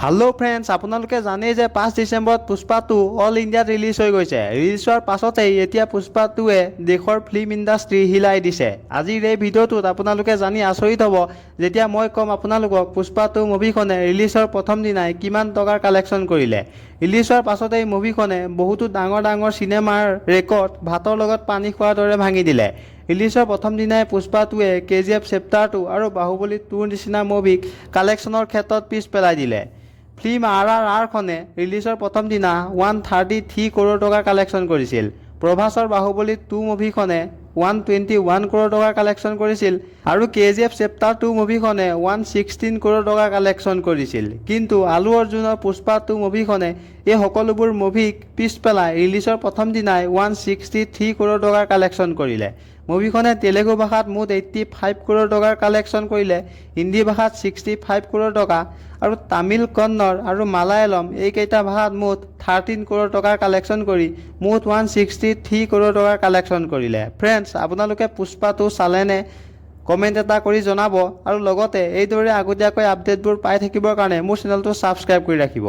Hello friends আপোনালোকে জানেই যে 5 ডিসেম্বৰত পুষ্পা 2 অল ইণ্ডিয়াত ৰিলিজ হৈ গৈছে। ৰিলিজ হোৱাৰ পাছতেই এতিয়া পুষ্পা 2য়ে দেশৰ ফিল্ম ইণ্ডাষ্ট্ৰি হিলাই দিছে। আজিৰ এই ভিডিঅ'টোত আপোনালোকে জানি আচৰিত হ'ব যেতিয়া মই ক'ম আপোনালোকক পুষ্পা 2 মুভিখনে ৰিলিজৰ প্ৰথম দিনাই কিমান টকাৰ কালেকশ্যন কৰিলে। ৰিলিজ হোৱাৰ পাছতেই মুভিখনে বহুতো ডাঙৰ চিনেমাৰ ৰেকৰ্ড ভাতৰ লগত পানী খোৱাৰ দৰে ভাঙি দিলে। ৰিলিজৰ প্ৰথম দিনাই পুষ্পা 2য়ে KGF চেপ্টাৰ 2 আৰু বাহুবলী 2 নিচিনা মুভিক কালেকশ্যনৰ ক্ষেত্ৰত পিছ পেলাই দিলে। ফিল্ম RRRখনে ৰিলিজৰ প্ৰথম দিনা 133 কৰোৰ টকাৰ কালেকশ্যন কৰিছিল। প্ৰভাসৰ বাহুবলী 2 মুভিখনে 121 কৰোৰ টকাৰ কালেকশ্যন কৰিছিল আৰু KGF চেপ্টাৰ 2 মুভিখনে 116 কৰোৰ টকাৰ কালেকশ্যন কৰিছিল। কিন্তু আলু অৰ্জুনৰ পুষ্পা 2 মুভিখনে এই সকলোবোৰ মুভিক পিছ পেলাই ৰিলিজৰ প্ৰথম দিনাই 163 কৰোৰ টকাৰ কালেকশ্যন কৰিলে। মুভিখনে তেলেগু ভাষাত মুঠ 85 কৰোৰ টকাৰ কালেকশ্যন কৰিলে, হিন্দী ভাষাত 65 কৰোৰ টকা আৰু তামিল, কন্নড় আৰু মালায়ালম এইকেইটা ভাষাত মুঠ 13 কৰোৰ টকাৰ কালেকশ্যন কৰি মুঠ 163 কৰোৰ টকাৰ কালেকশ্যন কৰিলে। ফ্ৰেণ্ডছ, আপোনালোকে পুষ্পা 2 চালেনে? কমেণ্ট এটা কৰি জনাব আৰু লগতে এইদৰে আগতীয়াকৈ আপডেটবোৰ পাই থাকিবৰ কাৰণে মোৰ চেনেলটো ছাবস্ক্ৰাইব কৰি ৰাখিব।